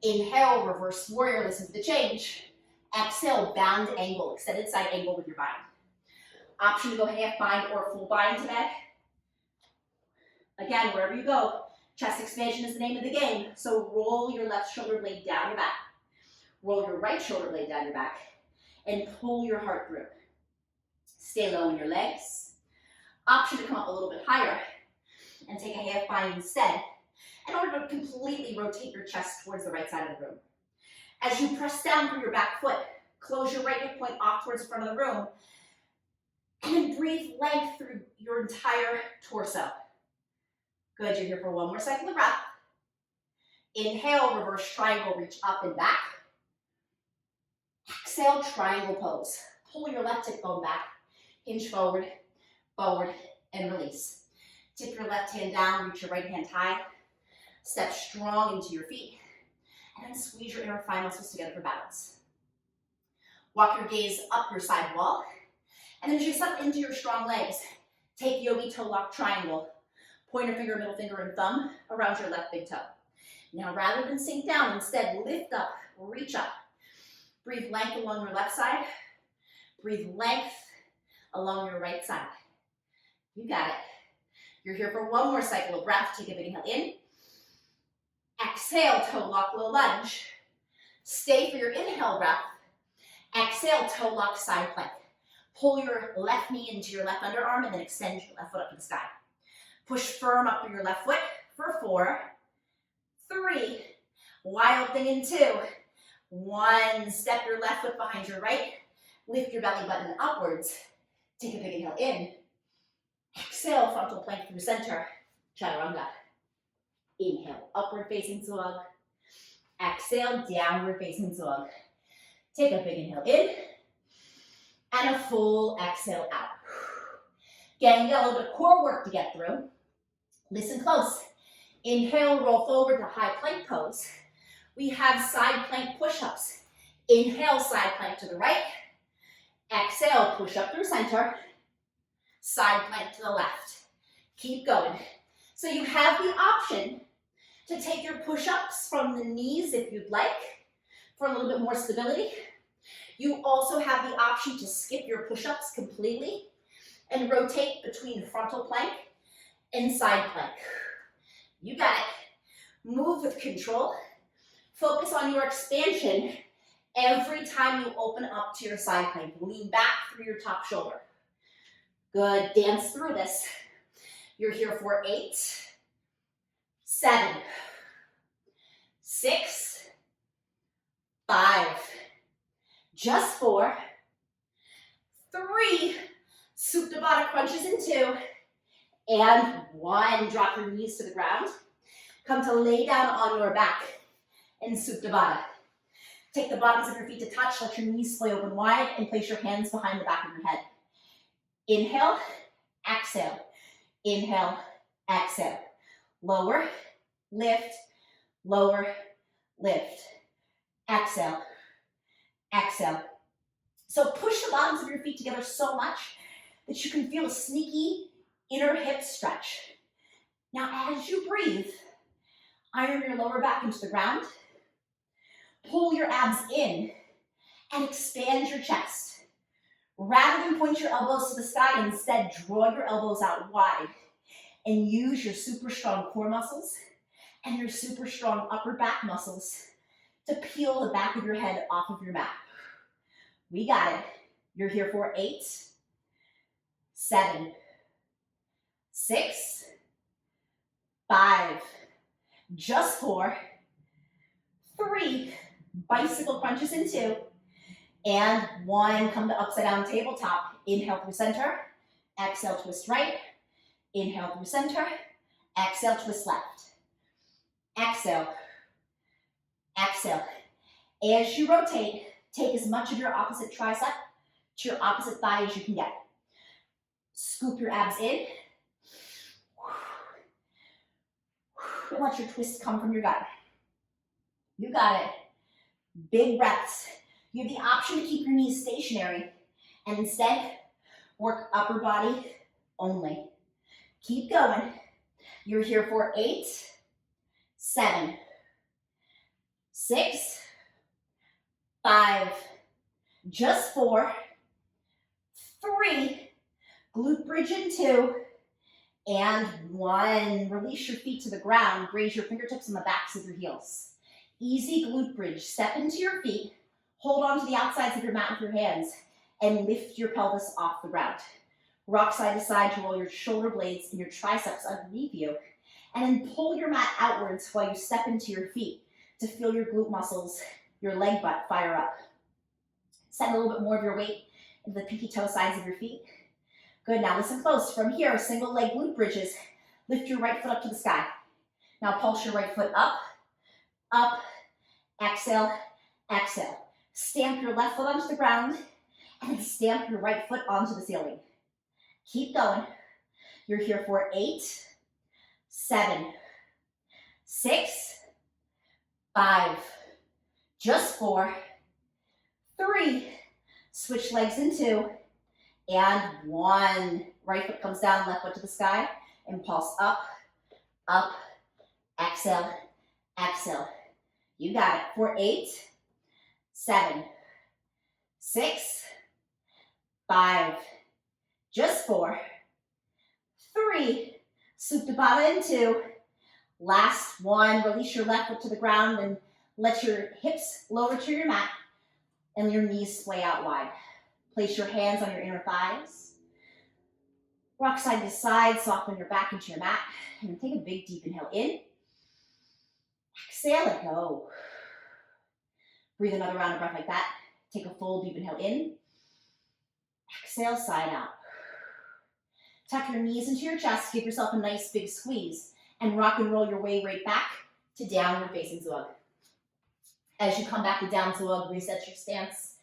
Inhale, reverse warrior, listen to the change. Exhale, bound angle, extended side angle with your bind. Option to go half bind or full bind today. Again, wherever you go, chest expansion is the name of the game. So roll your left shoulder blade down your back. Roll your right shoulder blade down your back and pull your heart through. Stay low in your legs. Option to come up a little bit higher and take a half bind instead in order to completely rotate your chest towards the right side of the room. As you press down through your back foot, close your right hip point off towards the front of the room, and then breathe length through your entire torso. Good, you're here for one more cycle of breath. Inhale, reverse triangle, reach up and back. Exhale, triangle pose. Pull your left hip bone back, hinge forward, forward, and release. Tip your left hand down, reach your right hand high. Step strong into your feet, and then squeeze your inner thigh muscles together for balance. Walk your gaze up your side wall, And then as you settle into your strong legs, take yogi toe lock triangle. Pointer finger, middle finger, and thumb around your left big toe. Now, rather than sink down, instead lift up, reach up. Breathe length along your left side. Breathe length along your right side. You got it. You're here for one more cycle of breath. Take a big inhale in. Exhale, toe lock, low lunge. Stay for your inhale breath. Exhale, toe lock, side plank. Pull your left knee into your left underarm and then extend your left foot up to the sky. Push firm up through your left foot for 4, 3, wild thing in 2, 1. Step your left foot behind your right. Lift your belly button upwards. Take a big inhale in. Exhale, frontal plank through center. Chaturanga. Inhale, upward facing dog. Exhale, downward facing dog. Take a big inhale in. And a full exhale out. Again, you got a little bit of core work to get through. Listen close. Inhale, roll forward to high plank pose. We have side plank push-ups. Inhale, side plank to the right. Exhale, push up through center. Side plank to the left. Keep going. So you have the option to take your push-ups from the knees if you'd like for a little bit more stability. You also have the option to skip your push-ups completely and rotate between frontal plank and side plank. You got it. Move with control. Focus on your expansion every time you open up to your side plank. Lean back through your top shoulder. Good. Dance through this. You're here for 8, 7, 6, 5, just 4, 3, Supta Baddha crunches in 2, and 1. Drop your knees to the ground. Come to lay down on your back in Supta Baddha. Take the bottoms of your feet to touch, let your knees splay open wide, and place your hands behind the back of your head. Inhale, exhale. Inhale, exhale. Lower, lift, lower, lift. Exhale, exhale. So push the bottoms of your feet together so much that you can feel a sneaky inner hip stretch. Now as you breathe, iron your lower back into the ground. Pull your abs in and expand your chest. Rather than point your elbows to the sky, instead draw your elbows out wide and use your super strong core muscles and your super strong upper back muscles to peel the back of your head off of your mat. We got it. You're here for 8, 7, 6, 5, just 4, 3, bicycle crunches in 2, and 1. Come to upside down tabletop. Inhale through center, exhale, twist right. Inhale through center, exhale, twist left. Exhale, exhale. As you rotate, take as much of your opposite tricep to your opposite thigh as you can get. Scoop your abs in. And let your twists come from your gut. You got it. Big breaths. You have the option to keep your knees stationary and instead work upper body only. Keep going. You're here for 8, 7, 6, 5, just 4, 3, glute bridge in 2, and 1. Release your feet to the ground. Raise your fingertips on the backs of your heels. Easy glute bridge. Step into your feet. Hold on to the outsides of your mat with your hands and lift your pelvis off the ground. Rock side to side to roll your shoulder blades and your triceps underneath you. And then pull your mat outwards while you step into your feet to feel your glute muscles, your leg butt fire up. Send a little bit more of your weight into the pinky toe sides of your feet. Good, now listen close. From here, single leg glute bridges. Lift your right foot up to the sky. Now pulse your right foot up, up, exhale, exhale. Stamp your left foot onto the ground and then stamp your right foot onto the ceiling. Keep going. You're here for 8, 7, 6, 5, just 4, 3, switch legs in 2, And 1. Right foot comes down, left foot to the sky. Impulse up, up, exhale, exhale. You got it. For 8, 7, 6, 5, just 4, 3, Supta in 2, last 1, release your left foot to the ground and let your hips lower to your mat and your knees splay out wide. Place your hands on your inner thighs. Rock side to side, soften your back into your mat, and take a big deep inhale in. Exhale, let go. Breathe another round of breath like that. Take a full deep inhale in. Exhale, side out. Tuck your knees into your chest, give yourself a nice big squeeze, and rock and roll your way right back to downward facing dog. As you come back to down dog, reset your stance.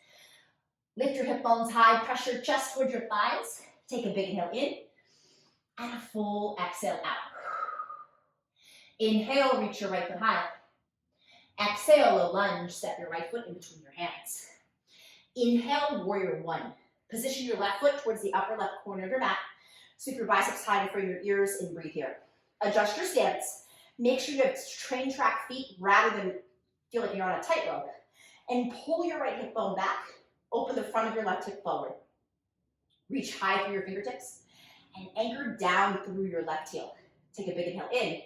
Lift your hip bones high, press your chest towards your thighs. Take a big inhale in, and a full exhale out. Inhale, reach your right foot high. Exhale, low lunge, step your right foot in between your hands. Inhale, warrior 1. Position your left foot towards the upper left corner of your mat. Sweep your biceps high to frame your ears and breathe here. Adjust your stance. Make sure you have train track feet rather than feel like you're on a tightrope. And pull your right hip bone back. Open the front of your left hip forward. Reach high through your fingertips and anchor down through your left heel. Take a big inhale in.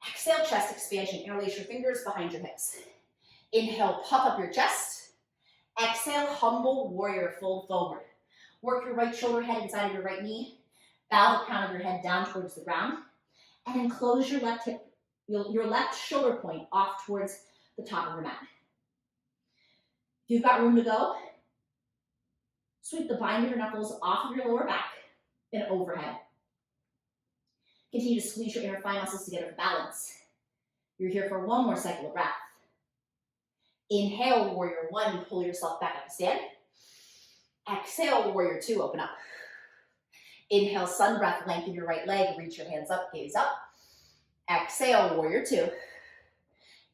Exhale, chest expansion. Interlace your fingers behind your hips. Inhale, puff up your chest. Exhale, humble warrior, fold forward. Work your right shoulder head inside of your right knee. Bow the crown of your head down towards the ground. And then close your left hip, your left shoulder point off towards the top of your mat. If you've got room to go, sweep the bind of your knuckles off of your lower back and overhead. Continue to squeeze your inner thigh muscles together for balance. You're here for 1 more cycle of breath. Inhale, warrior 1, pull yourself back up to stand. Exhale, warrior 2, open up. Inhale, sun breath, lengthen your right leg, reach your hands up, gaze up. Exhale, warrior 2.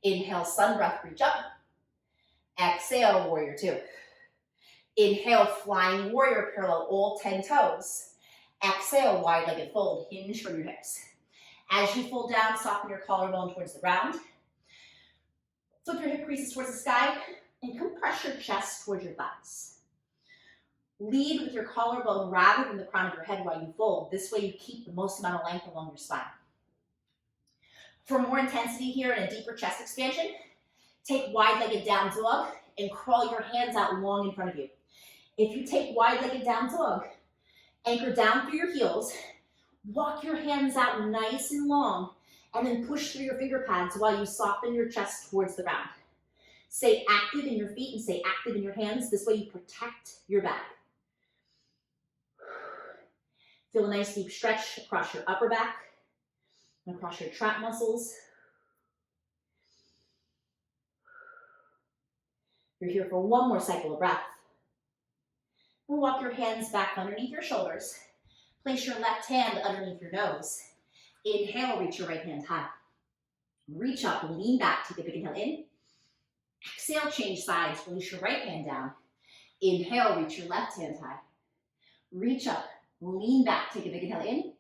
Inhale, sun breath, reach up. Exhale, warrior 2. Inhale, flying warrior, parallel all 10 toes. Exhale, wide-legged fold, hinge from your hips. As you fold down, soften your collarbone towards the ground. Flip your hip creases towards the sky and compress your chest towards your thighs. Lead with your collarbone rather than the crown of your head while you fold. This way you keep the most amount of length along your spine. For more intensity here and a deeper chest expansion, take wide-legged down dog and crawl your hands out long in front of you. If you take wide-legged down dog, anchor down through your heels, walk your hands out nice and long, and then push through your finger pads while you soften your chest towards the ground. Stay active in your feet and stay active in your hands. This way you protect your back. Feel a nice deep stretch across your upper back and across your trap muscles. You're here for 1 more cycle of breath. And walk your hands back underneath your shoulders. Place your left hand underneath your nose. Inhale, reach your right hand high. Reach up, lean back, take a big inhale in. Exhale, change sides, release your right hand down. Inhale, reach your left hand high. Reach up, lean back, take a big inhale in.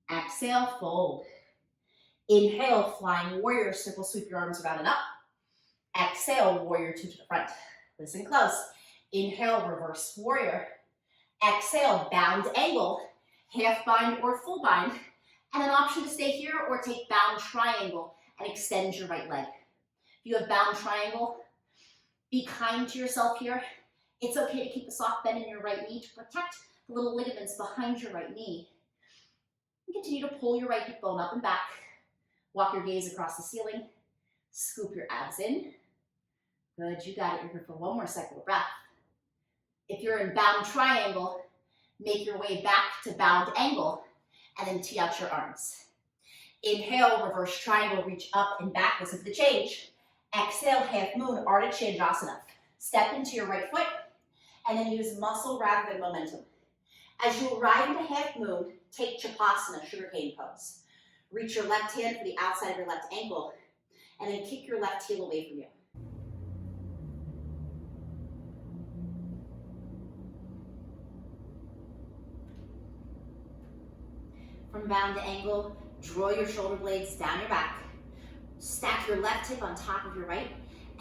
Exhale, fold. Inhale, flying warrior, circle, sweep your arms around and up. Exhale, warrior 2 to the front. Listen close. Inhale, reverse warrior. Exhale, bound angle, half bind or full bind, and an option to stay here or take bound triangle and extend your right leg. If you have bound triangle, be kind to yourself here. It's okay to keep a soft bend in your right knee to protect the little ligaments behind your right knee. And continue to pull your right hip bone up and back. Walk your gaze across the ceiling. Scoop your abs in. Good, you got it. You're here for 1 more cycle of breath. If you're in bound triangle, make your way back to bound angle and then tee out your arms. Inhale, reverse triangle, reach up and back. Listen for the change. Exhale, half moon, Ardha Chandrasana. Step into your right foot and then use muscle rather than momentum. As you arrive into half moon, take Chapasana, sugarcane pose. Reach your left hand for the outside of your left ankle and then kick your left heel away from you. If you have room to go, take a big inhale in. Exhale, change sides, release your right hand down. Inhale, reach your right hand high. Reach up, lean back, take a big inhale in. Exhale, From bound angle, draw your shoulder blades down your back. Stack your left hip on top of your right,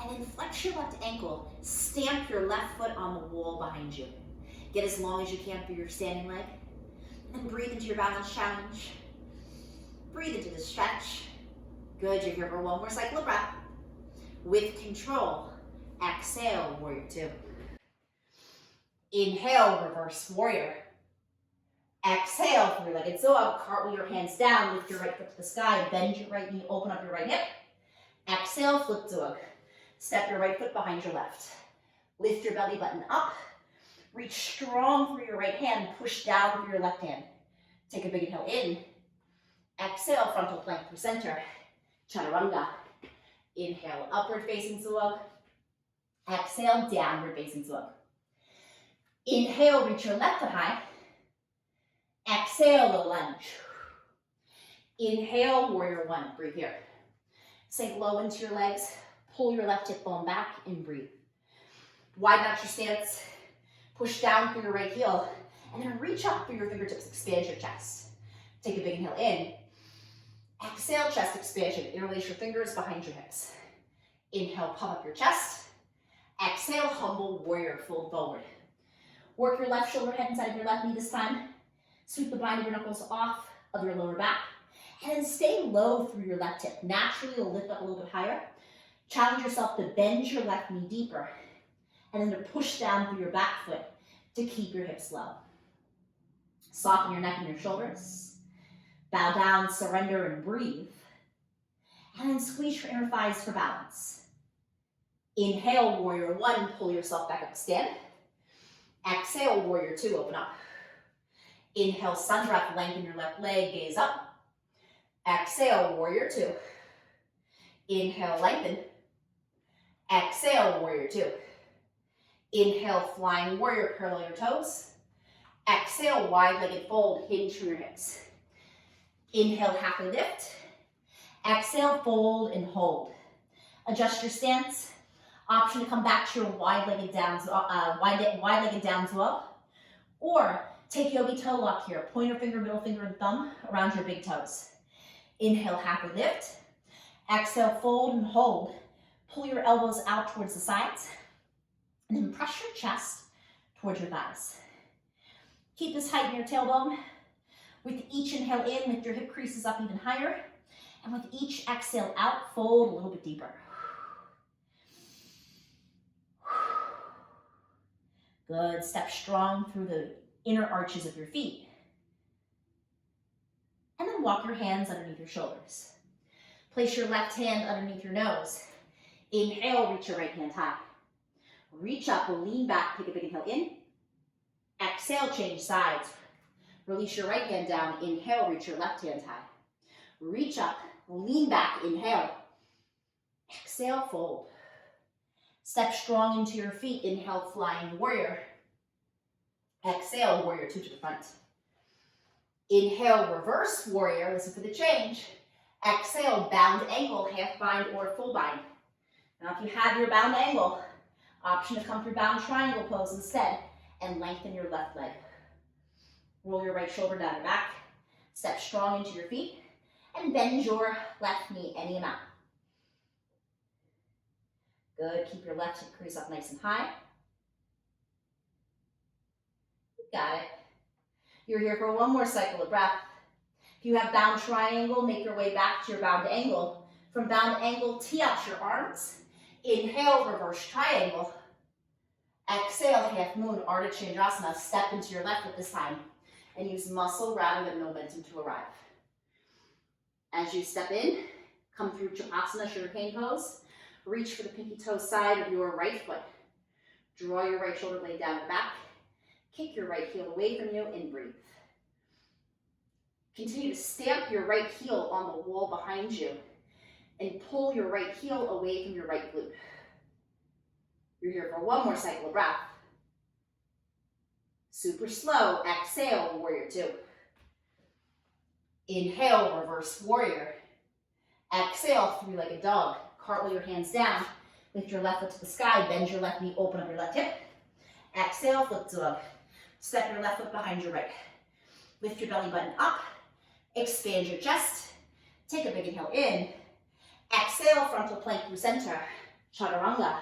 and then flex your left ankle. Stamp your left foot on the wall behind you. Get as long as you can through your standing leg, and breathe into your balance challenge. Breathe into the stretch. Good, you're here for one more cycle of breath. With control, exhale, warrior two. Inhale, reverse warrior. Exhale, three-legged dog. Cartwheel your hands down, lift your right foot to the sky, bend your right knee, open up your right hip. Exhale, flip dog. Step your right foot behind your left. Lift your belly button up. Reach strong through your right hand, push down with your left hand. Take a big inhale in. Exhale, frontal plank through center. Chaturanga. Inhale, upward facing dog. Exhale, downward facing dog. Inhale, reach your left foot high. Exhale, low lunge. Inhale, warrior one. Breathe here. Sink low into your legs. Pull your left hip bone back and breathe. Widen out your stance. Push down through your right heel. And then reach up through your fingertips. Expand your chest. Take a big inhale in. Exhale, chest expansion. Interlace your fingers behind your hips. Inhale, puff up your chest. Exhale, humble warrior, fold forward. Work your left shoulder head inside of your left knee this time. Sweep the bind of your knuckles off of your lower back. And then stay low through your left hip. Naturally, you'll lift up a little bit higher. Challenge yourself to bend your left knee deeper. And then to push down through your back foot to keep your hips low. Soften your neck and your shoulders. Bow down, surrender, and breathe. And then squeeze your inner thighs for balance. Inhale, warrior one, pull yourself back up to stand. Exhale, warrior two, open up. Inhale, sun breath, lengthen your left leg, gaze up. Exhale, warrior two. Inhale, lengthen. Exhale, warrior two. Inhale, flying warrior, curl your toes. Exhale, wide-legged fold, hinge from your hips. Inhale, halfway lift. Exhale, fold and hold. Adjust your stance. Option to come back to your wide-legged down dog. Or take yogi toe lock here. Pointer finger, middle finger, and thumb around your big toes. Inhale, halfway lift. Exhale, fold and hold. Pull your elbows out towards the sides. And then press your chest towards your thighs. Keep this height in your tailbone. With each inhale in, lift your hip creases up even higher. And with each exhale out, fold a little bit deeper. Good. Step strong through the inner arches of your feet. And then walk your hands underneath your shoulders. Place your left hand underneath your nose. Inhale, reach your right hand high. Reach up, lean back, take a big inhale in. Exhale, change sides. Release your right hand down. Inhale, reach your left hand high. Reach up, lean back, inhale. Exhale, fold. Step strong into your feet. Inhale, flying warrior. Exhale, warrior two to the front. Inhale, reverse warrior. Listen for the change. Exhale, bound angle, half bind or full bind. Now if you have your bound angle, option to come through bound triangle pose instead and lengthen your left leg. Roll your right shoulder down your back. Step strong into your feet and bend your left knee any amount. Good. Keep your left hip crease up nice and high. You got it. You're here for one more cycle of breath. If you have bound triangle, make your way back to your bound angle. From bound angle, tee out your arms. Inhale, reverse triangle. Exhale, half moon, Ardha Chandrasana. Step into your left foot this time and use muscle rather than momentum to arrive. As you step in, come through Chapasana, sugar cane pose. Reach for the pinky toe side of your right foot. Draw your right shoulder blade down the back. Kick your right heel away from you and breathe. Continue to stamp your right heel on the wall behind you and pull your right heel away from your right glute. You're here for one more cycle of breath. Super slow. Exhale, warrior two. Inhale, reverse warrior. Exhale, three-legged dog. Cartwheel your hands down. Lift your left foot to the sky. Bend your left knee. Open up your left hip. Exhale, flip dog. Step your left foot behind your right. Lift your belly button up Expand your chest. Take a big inhale in. Exhale, frontal plank through center. Chaturanga.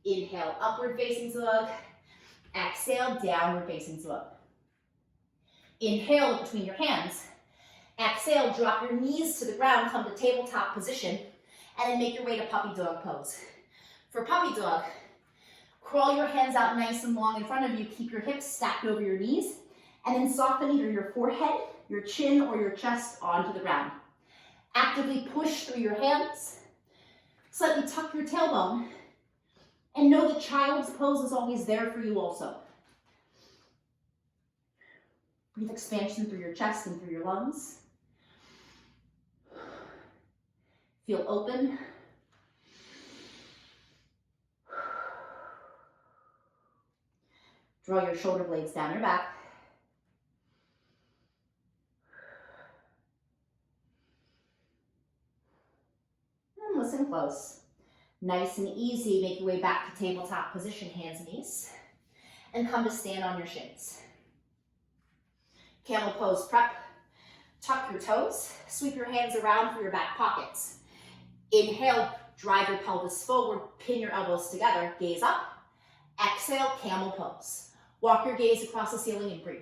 Inhale, upward facing dog. Exhale, downward facing dog. Inhale between your hands. Exhale, drop your knees to the ground, come to tabletop position, and then make your way to puppy dog pose. For puppy dog, crawl your hands out nice and long in front of you, keep your hips stacked over your knees, and then soften either your forehead, your chin, or your chest onto the ground. Actively push through your hands, slightly tuck your tailbone, and know that child's pose is always there for you also. Breathe expansion through your chest and through your lungs. Feel open. Draw your shoulder blades down your back. And listen close. Nice and easy, make your way back to tabletop position, hands and knees. And come to stand on your shins. Camel pose prep. Tuck your toes. Sweep your hands around for your back pockets. Inhale, drive your pelvis forward, pin your elbows together, gaze up. Exhale, camel pose. Walk your gaze across the ceiling and breathe.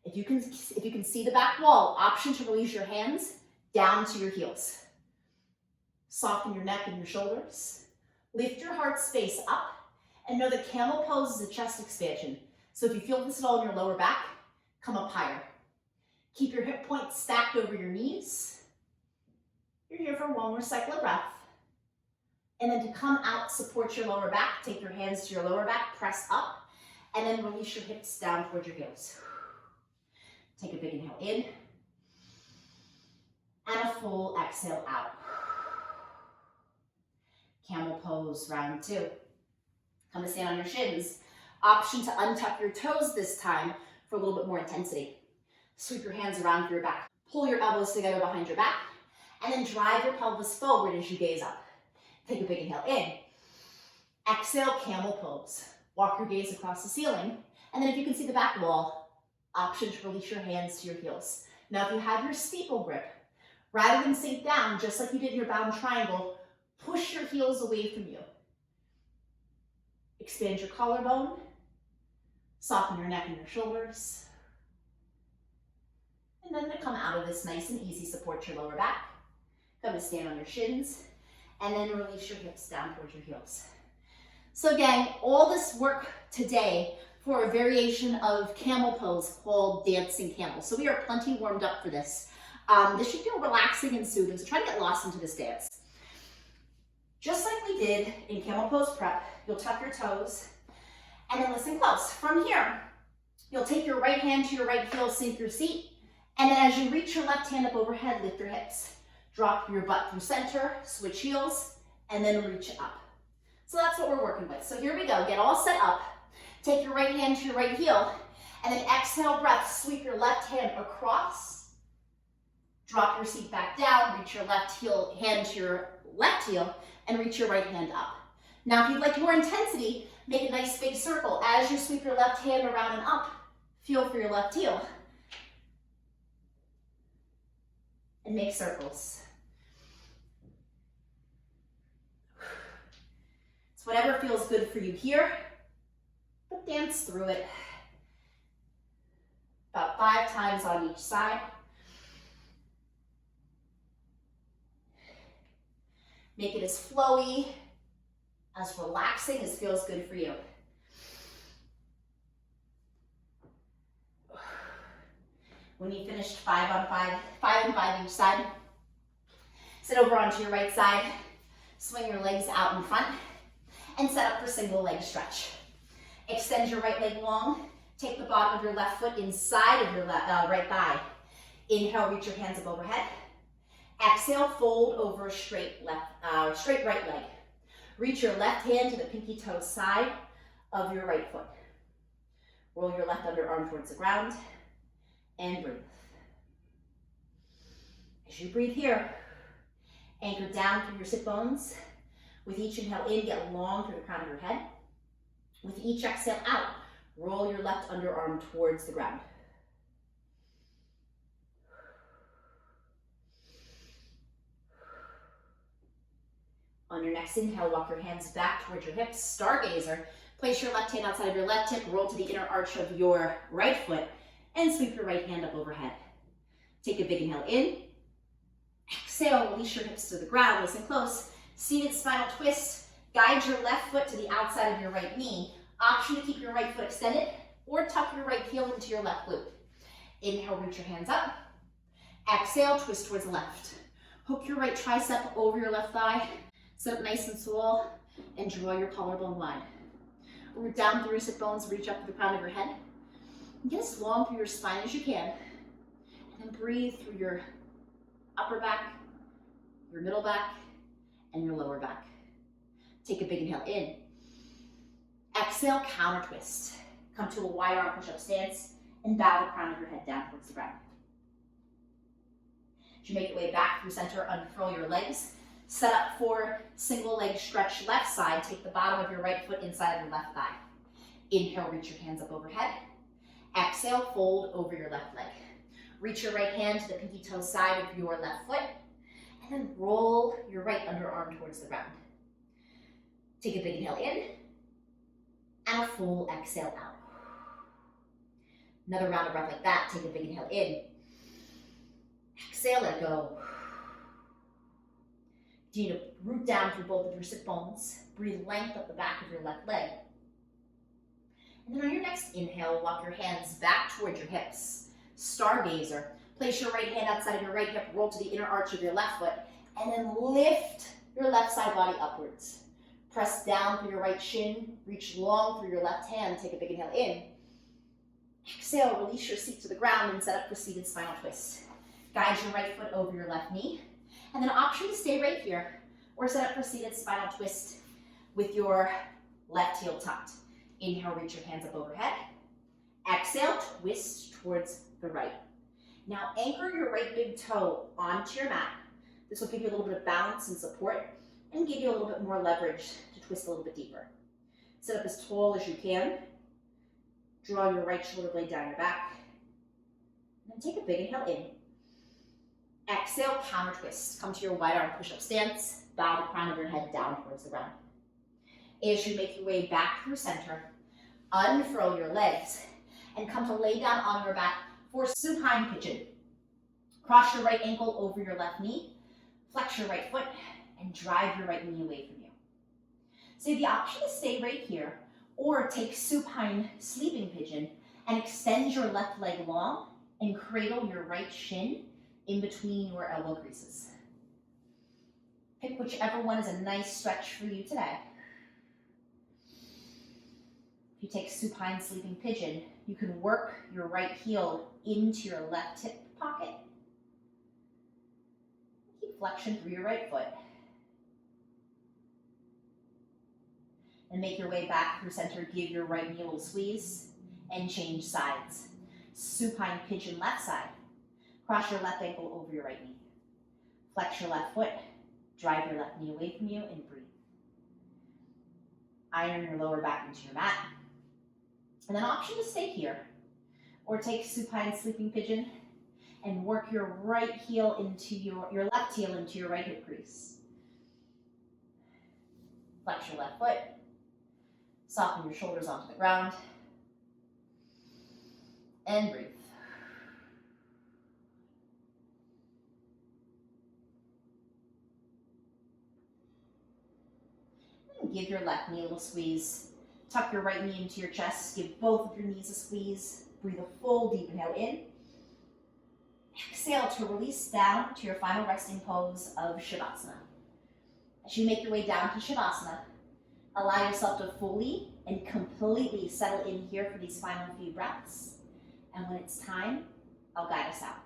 If you can see the back wall, option to release your hands down to your heels. Soften your neck and your shoulders. Lift your heart space up and know that camel pose is a chest expansion. So if you feel this at all in your lower back, come up higher. Keep your hip points stacked over your knees. You're here for one more cycle of breath. And then to come out, support your lower back. Take your hands to your lower back, press up, and then release your hips down towards your heels. Take a big inhale in, and a full exhale out. Camel pose, round two. Come to stand on your shins. Option to untuck your toes this time for a little bit more intensity. Sweep your hands around for your back. Pull your elbows together behind your back, and then drive your pelvis forward as you gaze up. Take a big inhale in. Exhale, camel pose. Walk your gaze across the ceiling, and then if you can see the back wall, option to release your hands to your heels. Now, if you have your steeple grip, rather than sink down, just like you did in your bound triangle, push your heels away from you. Expand your collarbone, soften your neck and your shoulders. And then to come out of this nice and easy, support your lower back. Come to stand on your shins, and then release your hips down towards your heels. So again, all this work today for a variation of camel pose called dancing camel. So we are plenty warmed up for this. This should feel relaxing and soothing, so try to get lost into this dance. Just like we did in camel pose prep, you'll tuck your toes, and then listen close. From here, you'll take your right hand to your right heel, sink your seat, and then as you reach your left hand up overhead, lift your hips. Drop your butt through center, switch heels, and then reach up. So that's what we're working with. So here we go, get all set up. Take your right hand to your right heel, and then exhale breath, sweep your left hand across. Drop your seat back down, reach your left hand to your left heel, and reach your right hand up. Now, if you'd like more intensity, make a nice big circle. As you sweep your left hand around and up, feel for your left heel. And make circles. It's whatever feels good for you here, but dance through it. About 5 times on each side. Make it as flowy, as relaxing as feels good for you. When you finished 5 and 5 each side, sit over onto your right side, swing your legs out in front, and set up for single leg stretch. Extend your right leg long, take the bottom of your left foot inside of your right thigh. Inhale, reach your hands up overhead. Exhale, fold over straight right leg. Reach your left hand to the pinky toe side of your right foot. Roll your left underarm towards the ground and breathe. As you breathe here, anchor down through your sit bones. With each inhale in, get long through the crown of your head. With each exhale out, roll your left underarm towards the ground. On your next inhale, walk your hands back towards your hips, stargazer. Place your left hand outside of your left hip, roll to the inner arch of your right foot, and sweep your right hand up overhead. Take a big inhale in. Exhale, release your hips to the ground, listen close. Seated spinal twist. Guide your left foot to the outside of your right knee. Option to keep your right foot extended or tuck your right heel into your left glute. Inhale, reach your hands up. Exhale, twist towards the left. Hook your right tricep over your left thigh. Sit up nice and tall and draw your collarbone wide. Root down through your sit bones, reach up to the crown of your head. And get as long through your spine as you can. And then breathe through your upper back, your middle back, and your lower back. Take a big inhale in. Exhale, counter twist. Come to a wide arm push-up stance and bow the crown of your head down towards the ground. As you make your way back through center, unfurl your legs. Set up for single leg stretch left side. Take the bottom of your right foot inside of your left thigh. Inhale, reach your hands up overhead. Exhale, fold over your left leg. Reach your right hand to the pinky toe side of your left foot, and then roll your right underarm towards the ground. Take a big inhale in, and a full exhale out. Another round of breath like that. Take a big inhale in. Exhale, let go. Continue to root down through both of your sit bones. Breathe length up the back of your left leg. And then on your next inhale, walk your hands back towards your hips. Stargazer. Place your right hand outside of your right hip, roll to the inner arch of your left foot, and then lift your left side body upwards. Press down through your right shin, reach long through your left hand, take a big inhale in. Exhale, release your seat to the ground and set up for seated spinal twist. Guide your right foot over your left knee. And then option to stay right here or set up for seated spinal twist with your left heel tucked. Inhale, reach your hands up overhead. Exhale, twist towards the right. Now anchor your right big toe onto your mat. This will give you a little bit of balance and support and give you a little bit more leverage to twist a little bit deeper. Sit up as tall as you can. Draw your right shoulder blade down your back. And then take a big inhale in. Exhale, counter twist. Come to your wide arm push-up stance. Bow the crown of your head down towards the ground. As you make your way back through center, unfurl your legs and come to lay down on your back for supine pigeon. Cross your right ankle over your left knee, flex your right foot, and drive your right knee away from you. So you have the option to stay right here or take supine sleeping pigeon and extend your left leg long and cradle your right shin in between your elbow creases. Pick whichever one is a nice stretch for you today. If you take supine sleeping pigeon, you can work your right heel into your left hip pocket. Keep flexion through your right foot. And make your way back through center. Give your right knee a little squeeze and change sides. Supine pigeon left side. Cross your left ankle over your right knee. Flex your left foot. Drive your left knee away from you and breathe. Iron your lower back into your mat. And then option to stay here or take supine sleeping pigeon and work your right heel into your left heel into your right hip crease. Flex your left foot. Soften your shoulders onto the ground. And breathe. And give your left knee a little squeeze. Tuck your right knee into your chest. Give both of your knees a squeeze. Breathe a full deep inhale in. Exhale to release down to your final resting pose of Savasana. As you make your way down to Savasana, allow yourself to fully and completely settle in here for these final few breaths. And when it's time, I'll guide us out.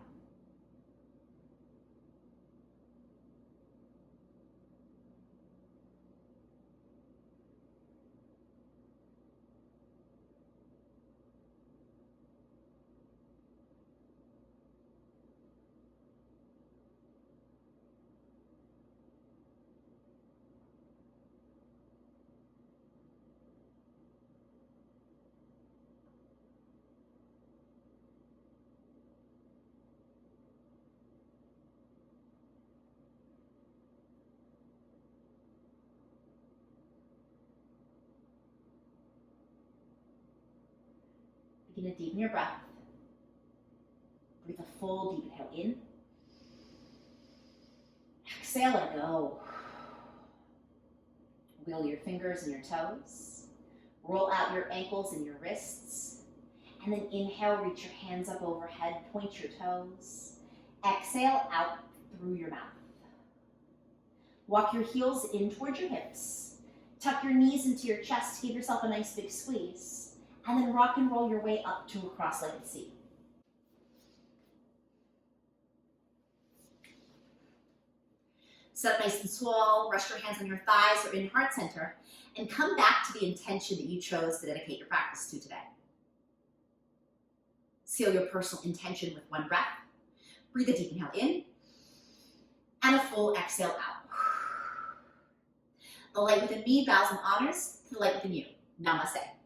Begin to deepen your breath. Breathe a full deep inhale in. Exhale, let go. Wheel your fingers and your toes. Roll out your ankles and your wrists. And then inhale, reach your hands up overhead, point your toes. Exhale out through your mouth. Walk your heels in towards your hips. Tuck your knees into your chest, give yourself a nice big squeeze. And then rock and roll your way up to a cross-legged seat. Sit up nice and tall, rest your hands on your thighs or in heart center, and come back to the intention that you chose to dedicate your practice to today. Seal your personal intention with one breath. Breathe a deep inhale in, and a full exhale out. The light within me bows and honors to the light within you. Namaste.